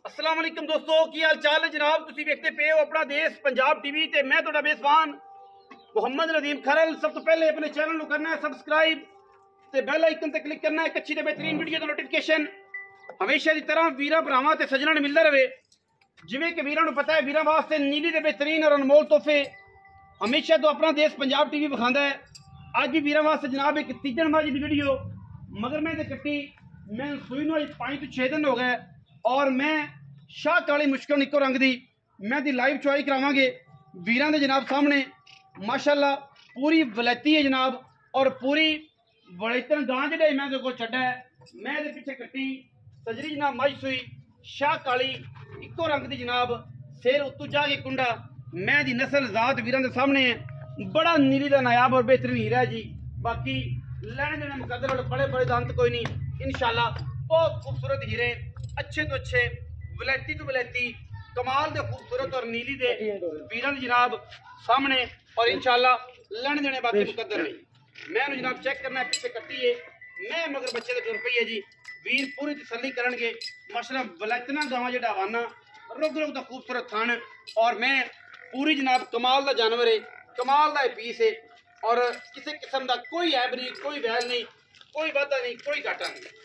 अस्सलाम वालेकुम दोस्तों, की हाल चाल है जनाब। तुसी देखते पे हो अपना देश पंजाब टीवी ते मैं तुहाडा मेज़बान मुहम्मद नदीम खरल। सब तो पहले अपने चैनल को करना है सबसक्राइब ते बेल आइकन ते क्लिक करना है। एक अच्छी ते बेहतरीन वीडियो दा नोटिफिकेशन हमेशा की तरह वीरां भरावां ते सज्जणां नूं मिलदा रहे। जिवें कि वीरां नूं पता है वीरां वास्ते नीली ते बेहतरीन और अनमोल तोहफे हमेशा तो अपना देश पंजाब टीवी विखांदा है। अज भी वीरां वास्ते जनाब एक तीजन माजी दी वीडियो मगर मैं कट्टी मैं सूई नूं 5 तो 6 दिन हो गए और मैं शाह काली मुश्किल इको रंग दी मैं दी लाइव चुआई करावांगे वीरां दे जनाब सामने। माशाअल्लाह पूरी वलैती है जनाब और पूरी वलैतन गां जेड़ा मैं दे कोल छड्डा है। मैं दे पीछे कट्टी सजरी जनाब मज सूई शाह काली इको रंग दी जनाब सिर उत्तू जाके कुंडा मैं दी नस्ल जात वीरां दे सामने है। बड़ा नीली दा नायाब और बेहतरीन हीरा है जी। बाकी लैने देने मुकद्दर और बड़े बड़े दांत कोई नहीं। इंशाल्लाह बहुत खूबसूरत हीरे अच्छे तो अच्छे वलैती तो वलैती कमाल दे खूबसूरत और नीली दे वीरां जनाब सामने और इंशाल्लाह लैने देने बाकी मुकद्दर नहीं। मैं जनाब चेक करना है पीछे कट्टी है मैं मगर बच्चे दे रुपये है जी। वीर पूरी तसल्ली करनगे मसला वलैतना गावां जेड़ा हवाना रुग रुग दा खूबसूरत थान और मैं पूरी जनाब कमाल दा जानवर है कमाल दा पीस है और किसी किस्म का कोई ऐब नहीं कोई वैल नहीं कोई वादा नहीं कोई घाटा नहीं।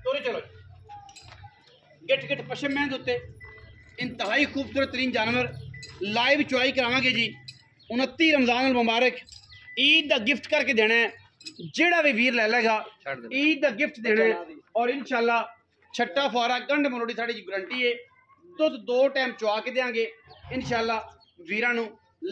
तो चलो गिट गिट पशम मैं उत्ते इंतहाई खूबसूरत तरीन जानवर लाइव चुआई करावांगे जी। 29 रमजान मुबारक ईद का गिफ्ट करके देना है जेड़ा भी वीर ले लेगा ईद का गिफ्ट देना है और इंशाल्लाह छट्टा फुआरा गंढ मरोड़ी साड़ी की गारंटी है। दुध 2 टाइम चुआ के देंगे इंशाल्लाह वीरां नूं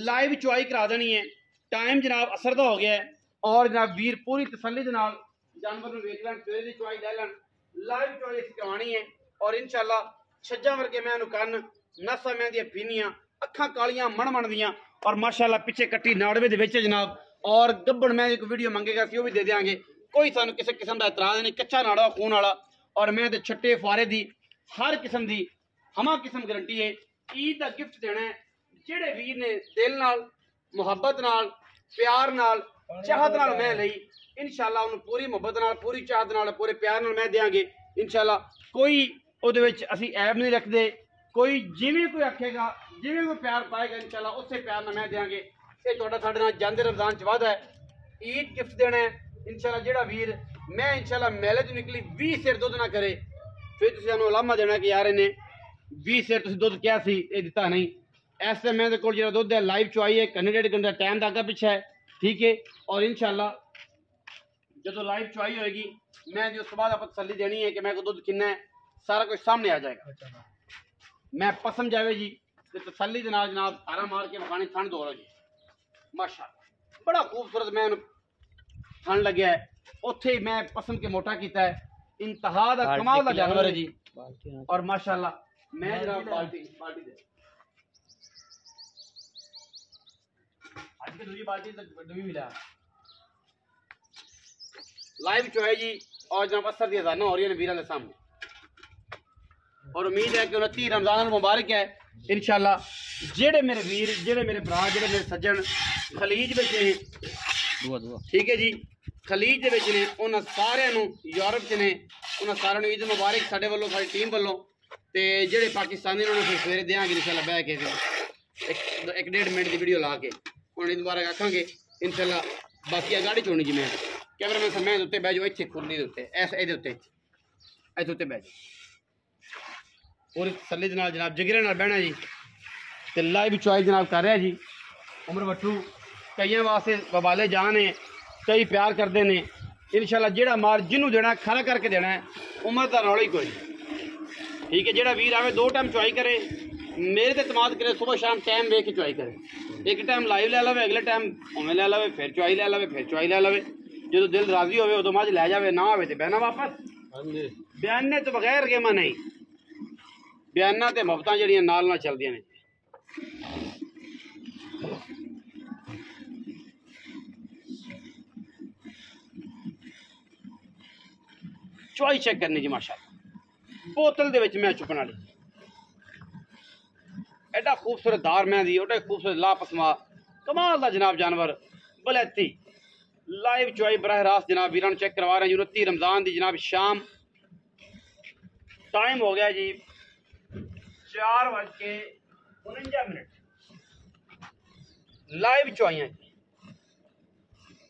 लाइव चुआई करा देनी है। टाइम जनाब असर दा हो गया है और जनाब वीर पूरी तसल्ली दे नाल जानवर नूं वेख लैण सवेरे दी चुआई ले लैण लाइव चुआई असीं करवानी है और इंशाल्लाह छज्जा वर्गे मैं नूं कन्न नसां मैं दियां पीनियां अखां कालियां मण दियां और माशाल्लाह पिछे कट्टी नाड़वे दे विच जनाब और गब्बड़ मैं एक वीडियो मंगेगा सी वो भी दे देंगे। कोई सानूं किसी किस्म का इतराज नहीं कच्चा नाड़ा खून वाला और मैं ते छट्टे फारे दी हर किस्म दी हमा किस्म गारंटी है। ईद का गिफ्ट देना है जेड़े वीर ने दिल नाल मुहब्बत नाल प्यार नाल चाहत नाल मैं लई इंशाल्लाह उन्हें पूरी मुहब्बत नाल पूरी चाहत नाल पूरे प्यार नाल मैं देंगे इंशाल्लाह। कोई उहदे विच असीं ऐब नहीं रखते कोई जिवें कोई आखेगा जिवें कोई प्यार पाएगा इंशाल्लाह उसे प्यार नाल मैं देंगे। ये तुहाडा साडे नाल जांदे रमजान च वादा है ईद गिफ्ट देना है इंशाल्लाह जेड़ा वीर मैं इंशाल्लाह मेले च निकली 20 सिर दुध ना करे फिर तुसीं सानूं उलामा देना कि यार इन्हें 20 सिर तुसीं दुध क्या सी ये दिता नहीं। ऐसे मेरे को जो दुध है लाइव चुआई है घंटे 1.5 घंटा टाइम का अगा पिछा है ठीक है और इंशाल्लाह जो लाइव चुआई होएगी मैं उस बाद आप तसल्ली देनी है कि मेरे को दुध कितना है सारा कुछ सामने आ जाएगा। मैं पसंद जावे जी तो तसल्ली के नाल जनाब तारा मार के मकानी थन दो जी माशाअल्लाह बड़ा खूबसूरत मैं थन लग्या है उत्थे ही मैं पसंद के मोटा किया है इंतहा दा कमाल दा जानवर है जी और माशाअल्लाह मैं जनाब बाल्टी दे आज के दूसरी बाल्टी तक डूबी मिला लाइव चुआई जी और जनाब असर दी अज़ानां हो रही है वीरां दे सामने और उम्मीद है कि 29 रमजान मुबारक है इंशाल्लाह। जेड़े मेरे वीर जेड़े मेरे भरा जेड़े मेरे सज्जन खलीज विच ने ठीक है जी खलीज दे विच ने उन्हां सारिआं नूं यूरोप च ने उन्हां सारिआं नूं ईद मुबारक साडे वल्लों साडी टीम वल्लों ते जेड़े पाकिस्तानी उन्हां नूं सवेरे देंगे इंशाल्लाह बह के 1.5 मिनट की वीडियो ला के उन्हें ईद मुबारक आखांगे इंशाल्लाह। बाकी गाड़ी छोड़नी जी मैं कैमरा मैन समय उत्ते बह जाओ इत्थे खुरली दे उत्ते ऐसे इहदे उत्ते इत्थे उत्ते बह जाओ पूरी तसल्ली दे नाल जनाब जिगरे नाल बहना जी ते लाइव चुआई जनाब कर रहा जी। उमर भट्टू कईयां वास्ते बबाले जान है कई प्यार करते हैं इंशाल्लाह जेड़ा मार जिन्हों देना खरा करके देना है उम्र का रौला ही कोई ठीक है। जेड़ा वीर आवे 2 टाइम चुआई करे मेरे ते एतमाद करे सुबह शाम टाइम वेख के चुआई करे एक टाइम लाइव ले लवे अगले टाइम उमें ले लवे फिर चुआई ले लवे फिर चुआई ले लवे जो दिल राजी होवे उदों मझ लै जावे ना होवे ते बहना वापस बयाने तो बगैर गेमा नहीं बयाना ते मुहब्बतां जड़ियां नाल नाल चलदियां ने। चुआई चेक करनी जी माशाअल्लाह बोतल दे विच मैं चुपन वाली एडा खूबसूरत दार मैं दी एडा खूबसूरत लापसमा कमाल दा जनाब जानवर बलैती लाइव चुआई बराह रास्त जनाब वीरान चेक करवा रहे हैं। 29 रमज़ान की जनाब शाम, टाइम हो गया जी 4:49। लाइव चुआइयां जी,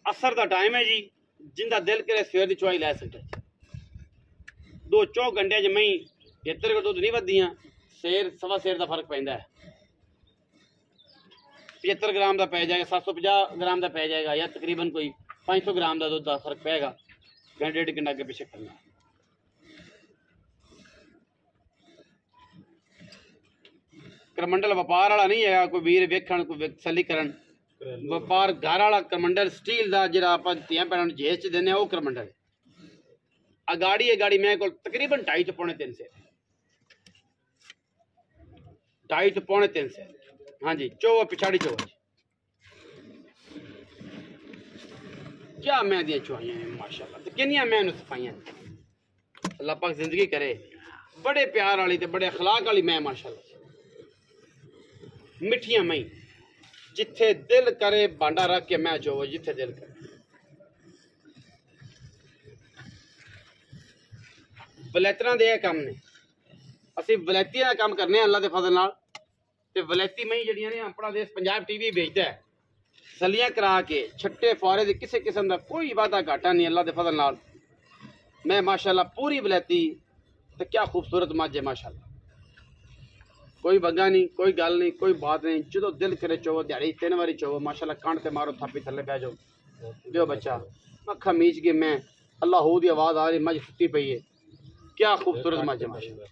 असर का टाइम है जी। जिंदा दिल करे सवेर की चुआई लै सकते। 2-4 घंटे च मई 73 को दुध नहीं वधियां, शेर सवा शेर का फर्क पैंदा है। 75 ग्राम का पै जाएगा, 750 ग्राम का पै जाएगा, या तकरीबन कोई 500 ग्राम का दुध का फर्क पेगा। घंटे 1.5 घंटा अगे पीछे करना। करमंडल व्यापार वाला नहीं है, कोई वीर वेखण कोई तसली करन। व्यापार घर वाला करमंडल स्टील का जो आप धियां भैनों जेज च देने वो करमंडल। अगाड़ी गाड़ी मैं को तकरीबन 2.5 to 3.25 से 2.5 to 3.25 से। हाँ जी, चो पिछाड़ी चो क्या मैं दिया चुआइयां माशाल्लाह। तो किनिया मैं सफाइयां अल्लाह पाक जिंदगी करे। बड़े प्यार वाली ते बड़े अखलाक वाली मैं माशाल्लाह। मिठियां मई जिथे दिल करे भांडा रख के मैं चो जिथे दिल करे। वलैतना दे काम ने, असी वलैती का काम करने अल्लाह के फजल नाल। ते वलैती मई जड़ियां ने अपना देश पंजाब टीवी भेजता है, सलियां करा के छट्टे फौरे दे किसी किस्म का कोई वादा घाटा नहीं अल्लाह के फजल नाल। मैं माशाल्लाह पूरी वलैती ते क्या खूबसूरत मझ है माशाल्लाह। कोई बग्गा नहीं, कोई गल नहीं, कोई बात नहीं। जो दिल करे चोवो, दिहाड़ी 3 बारी चोवो माशाल्लाह। कांड ते मारो थापी थले पै जाओ, दियो बच्चा अखा मीच के मैं अल्लाह हो दी आवाज़ आ रही, मझ सुती पई है। क्या खूबसूरत मझ है माशाल्लाह।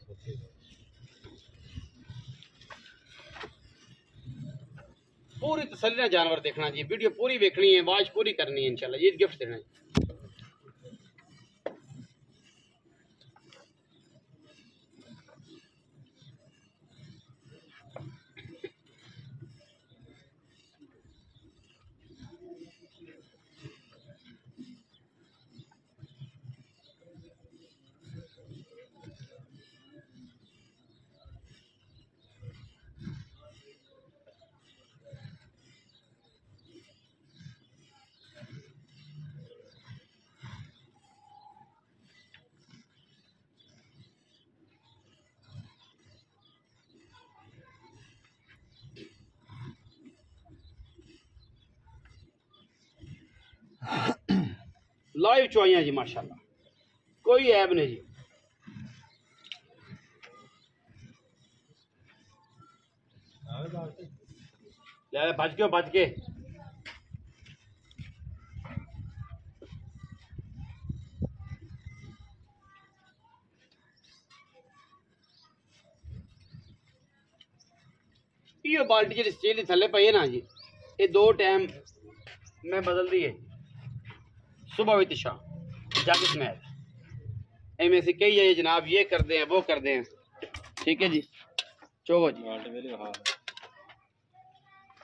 पूरी तसल्ली ना जानवर देखना जी, वीडियो पूरी देखनी है, आवाज पूरी करनी है इंशाल्लाह। ये गिफ्ट देना है। लाइव चुआइयां जी माशाल्लाह, कोई ऐब नहीं जी। बच गए बच गए। ये बाल्टी जी स्टील थले पई है ना जी, ये 2 टाइम मैं बदल दी है, सुबह भी शाम जग समेत। एम से कही है जनाब ये कर दे हैं वो कर दे हैं, ठीक है जी। चोवो जी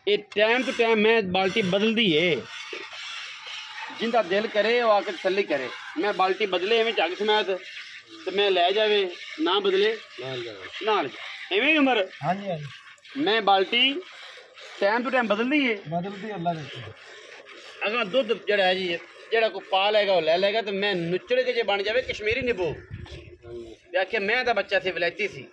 ये टाइम टू टाइम मैं बाल्टी बदल दी है। जिंदा दिल करे वो आकर तसल्ली करे। मैं बाल्टी बदले एवं जग समेत तो मैं ले जावे, ना बदले ना एवं उम्र। हाँ जी मैं बाल्टी टाइम टू टाइम बदल दी है, अल्लाह अगर दुध जड़ा है जी जड़ा को पा लेगा वो ले लेगा। तो मैं नुचड़ के जो बन जाए कश्मीरी नींबू आखिर मैं तो बच्चा सी विलायती सी।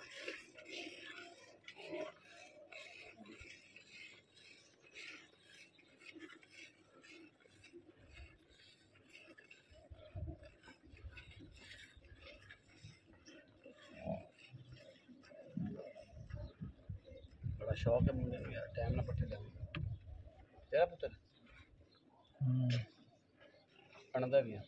बड़ा शौक है मुझे यार, टाइम ना पट्टे तेरा पुत्र पढ़ता भी है।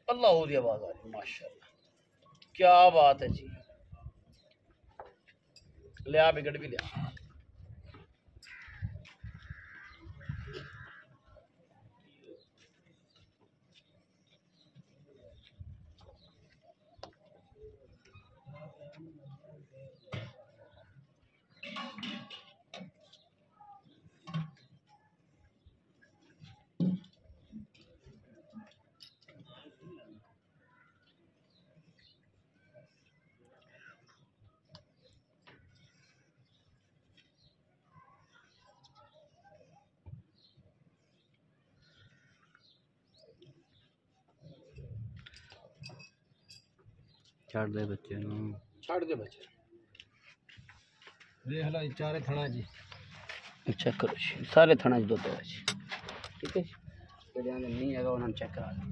अल्लाह की आवाज़ आ रही माशाल्लाह, क्या बात है जी। लिया बिगड़ भी लिया। ਛੱਡ ਦੇ ਬੱਚੇ ਨੂੰ, ਛੱਡ ਦੇ ਬੱਚੇ। देख लो चारे थना जी, चेक करो जी, सारे थना च दुद्ध है जी, ठीक है जी। ਜਿਹੜਿਆਂ ਦੇ ਨਹੀਂ ਹੈਗਾ ਉਹਨਾਂ ਨੂੰ ਚੈੱਕ ਕਰਾ ਲਓ।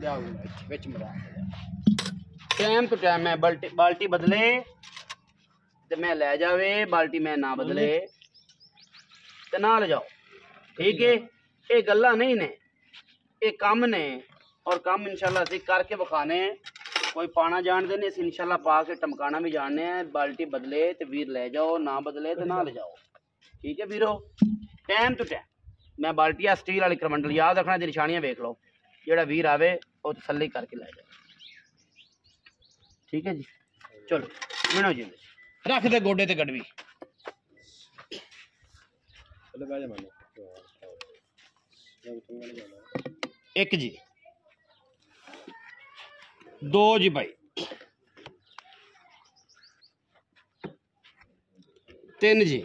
ਲਿਆਓ ਵਿੱਚ ਮਰਾ ਟਾਈਮ ਤੋਂ ਟਾਈਮ ਮੈਂ ਬਾਲਟੀ ਬਦਲੇ ਤੇ ਮੈਂ ਲੈ ਜਾਵੇ, ਬਾਲਟੀ ਮੈਂ ਨਾ ਬਦਲੇ ਤੇ ਨਾ ਲੈ ਜਾਓ, ਠੀਕ ਹੈ। ਇਹ ਗੱਲਾਂ ਨਹੀਂ ਨੇ, ਇਹ ਕੰਮ ਨੇ, ਔਰ ਕੰਮ ਇਨਸ਼ਾਅੱਲਾ ਅਸੀਂ ਕਰਕੇ ਵਿਖਾਣੇ। कोई पाना जानते नहीं, इंशाल्लाह पा के टमकाना भी जानने हैं। बाल्टी बदले तो वीर ले जाओ, ना बदले तो ना ले जाओ, ठीक है वीरो। टाइम टू टाइम मैं बाल्टी स्टील वाली करमंडल याद रखना, दी निशानियां वेख लो, जेड़ा वीर आवे वो तसल्ली करके ले जाओ, ठीक है जी। चलो मिनो जी, रख दे गोडे ते गडवी। एक जी, दो जी भाई, तीन जी,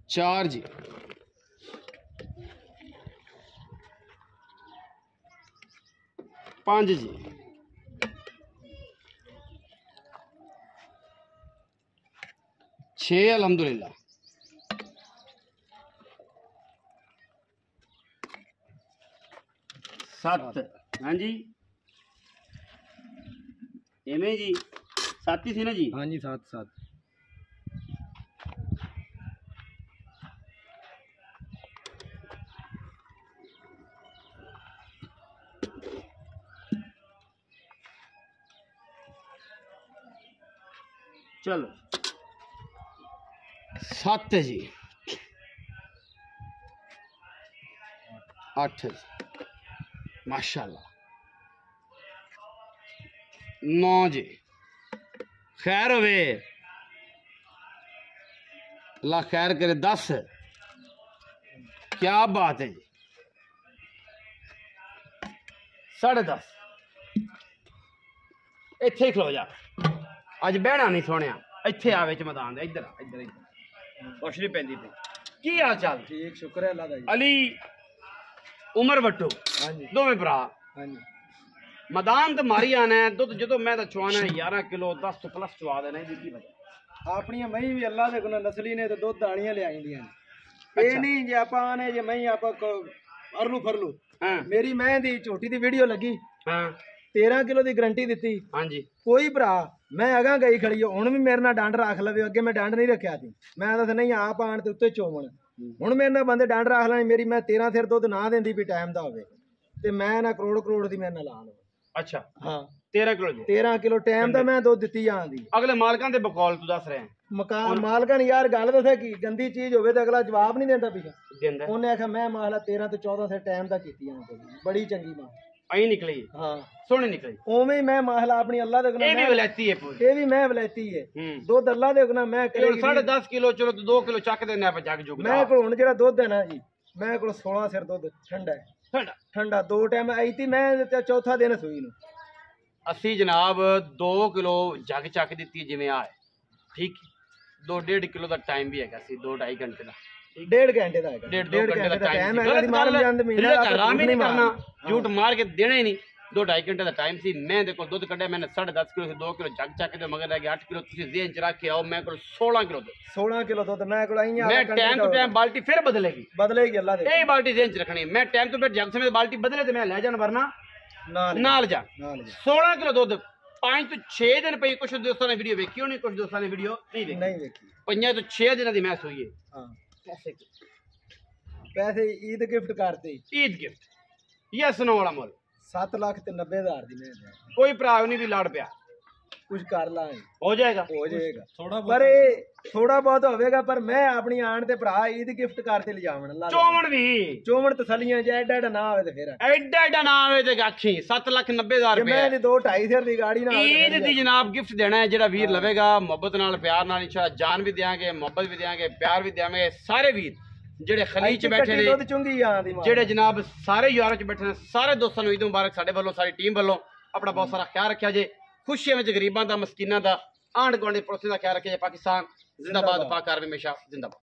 चार जी, पांच जी, छे अल्हम्दुलिल्लाह, सत्त। हाँ जी एवें जी, सत्त ही सी ना जी? हाँ जी 7 7। चलो 7 जी, 8 जी, माशाल्लाह। 9 जी, खैर होवे, अल्लाह खैर करे। 10, क्या बात है जी। 10:30, इत्थे खलो जा, अज बहना नहीं सोनिया, इत्थे आ विच मैदान दे, इधर इधर इधर कुछ नहीं पैंदी पई। की हाल चाल? ठीक, शुक्र है अल्लाह दा जी। अली उमर बट्टू, हाँ जी, दोवें भरा। हाँ जी। मैदान तो मारी आना है, दुध जो मैं तो चुवाना है 11 किलो 10 तो प्लस चुवा देना है जी। अपनी मई भी अल्लाह दे कोल नस्ली ने तो दुध दाणियां ले आईंदियां ने। अच्छा। ये नहीं जे आपा आने जे मई आपा अरलू फरलू। हाँ मेरी मैं दी झोटी दी वीडियो लगी, हाँ 13 किलो दी गारंटी दी। हाँ जी। कोई भरा मैं अगा गई खड़ी हुण भी मेरे नाल डंड रख लवे, अगे मैं डंड नहीं रखिया थी, मैं दस नहीं आप आण ते उत्ते चोवण। हुण मेरे नाल बंदे डंड रख लेने, मेरी मैं 13 सिर दुध ना देंदी भी टाइम दा होवे ते मैं ना करोड़ करोड़ दी मेरे नाल ला लवां। अच्छा हाँ 13 किलो जी, 13 किलो टाइम दा मैं दुध दित्ती आंदी। अगले मालकां दे बकौल तू दस रहे हैं। मकान मालकां ने यार गल दसे की गंदी चीज होवे ते अगला जवाब नहीं देंदा पिछा। देंदा उन्हें आखिया मैं माला 13 तो 14 से टाइम दा कीती आंदी, बड़ी चंगी मां आई निकली। हाँ सोहनी निकली। उवें ही मैं माहला अपनी अल्लाह दे गुनाह ये भी वलैती है पूरी, ये भी मैं वलैती है। दुध अल्लाह दे गुनाह मैं ये 10.5 किलो चलो तो 2 किलो चक देने पे जग जुग मैं कोल हुण जेड़ा दुध है ना जी, मैं कोल 16 सिर दुध ठंडा है, ठंडा ठंडा 2 टाइम आई थी मैं ते चौथा दिन सूई नु। ਅਸੀਂ ਜਨਾਬ 2 ਕਿਲੋ ਜਗ ਚੱਕ ਦਿੱਤੀ ਜਿਵੇਂ ਆ ਠੀਕ 2.5 ਕਿਲੋ ਦਾ ਟਾਈਮ ਵੀ ਹੈਗਾ ਸੀ 2-2.5 ਘੰਟੇ ਦਾ 1.5 ਘੰਟੇ ਦਾ ਹੈਗਾ 1.5 ਘੰਟੇ ਦਾ ਟਾਈਮ ਟਾਈਮ ਹੈਗਾ ਦੀ ਮਾਲਮ ਜਾਂਦ ਮਹੀਨਾ ਆਰਾਮ ਹੀ ਨਹੀਂ ਕਰਨਾ ਝੂਠ ਮਾਰ ਕੇ ਦੇਣਾ ਹੀ ਨਹੀਂ 2-2.5 ਘੰਟੇ ਦਾ ਟਾਈਮ ਸੀ ਮੈਂ ਦੇ ਕੋਲ ਦੁੱਧ ਕੱਢਿਆ ਮੈਨੇ 10.5 ਕਿਲੋ से 2 ਕਿਲੋ ਜਗ ਚੱਕ ਦੇ ਮਗਰ ਰਹਿ ਗਿਆ 8 ਕਿਲੋ ਤੁਸੀਂ ਜ਼ੇਨ ਚ ਰੱਖ ਕੇ ਆਓ ਮੈਂ ਕੋਲ 16 ਕਿਲੋ ਦੁੱਧ 16 ਕਿਲੋ ਦੁੱਧ ਮੈਂ ਕੋਲ ਆਈਆਂ ਮੈਂ ਟਾਈਮ ਤੋਂ ਟਾਈਮ ਬਾਲਟੀ ਫਿਰ ਬਦਲੇਗੀ ਅੱਲਾ ਦੇ ਇਹ ਬਾਲਟੀ ਜ਼ੇਨ ਚ ਰੱਖਣੀ ਮੈਂ ਟਾਈਮ ਤੋਂ ਟਾਈਮ ਜਗ ਸਮੇਂ ਬਾਲਟੀ ਬਦਲੇ ਤੇ ਮੈਂ ਲੈ ਜਾਣ ਵਰਨਾ ਨਾਲ ਜਾ 16 ਕਿਲੋ ਦੁੱਧ 5 ਤੋਂ 6 दिन पई। कुछ दोस्तों ने वीडियो देखी होनी, कुछ दोस्तों ने वीडियो नहीं देखी। 5 तो 6 दिन दी मैच हुई है। हां पैसे ईद गिफ्ट करते, ईद गिफ्ट यस नो वाला मोल 7,90,000 दी मैं कोई भरा नहीं भी लड़ पिया कुछ कर लांगे हो जाएगा थोड़ा पर थोड़ा बहुत होवेगा पर मैं अपनी आन ते भरा ईद गिफ्ट करते ले जावण अल्लाह चोमन भी चोमन तसलियां जे एडा ना आवे ते फिर एडा ना आवे ते गाखी 7,90,000 रुपए मैं 2-2.5 सिर दी गाड़ी ना ईद दी जनाब गिफ्ट देना है जेड़ा वीर लवेगा मोहब्बत नाल प्यार नाल इंशाल्लाह जान भी देंगे मोहब्बत भी देंगे प्यार भी देंगे सारे वीर ਜਿਹੜੇ ਖਲੀਜ ਚ ਬੈਠੇ ਨੇ ਜਿਹੜੇ ਜਨਾਬ ਸਾਰੇ ਯਾਰਾਂ ਚ ਬੈਠੇ ਨੇ ਸਾਰੇ ਦੋਸਤਾਂ ਨੂੰ ਈਦ ਮੁਬਾਰਕ ਸਾਡੇ ਵੱਲੋਂ ਸਾਰੀ ਟੀਮ ਵੱਲੋਂ ਆਪਣਾ ਬਹੁਤ ਸਾਰਾ ਖਿਆਲ ਰੱਖਿਆ ਜੇ ਖੁਸ਼ੀਆਂ ਵਿੱਚ ਗਰੀਬਾਂ ਦਾ ਮਸਕੀਨਾਂ ਦਾ ਆਂਢ ਗੁਆਂਢ ਦੇ ਪੜੋਸੀਆਂ ਦਾ ਖਿਆਲ ਰੱਖਿਆ ਜੇ ਪਾਕਿਸਤਾਨ ਜ਼ਿੰਦਾਬਾਦ ਪਾਕ ਆਰਮੀ ਹਮੇਸ਼ਾ ਜ਼ਿੰਦਾਬਾਦ।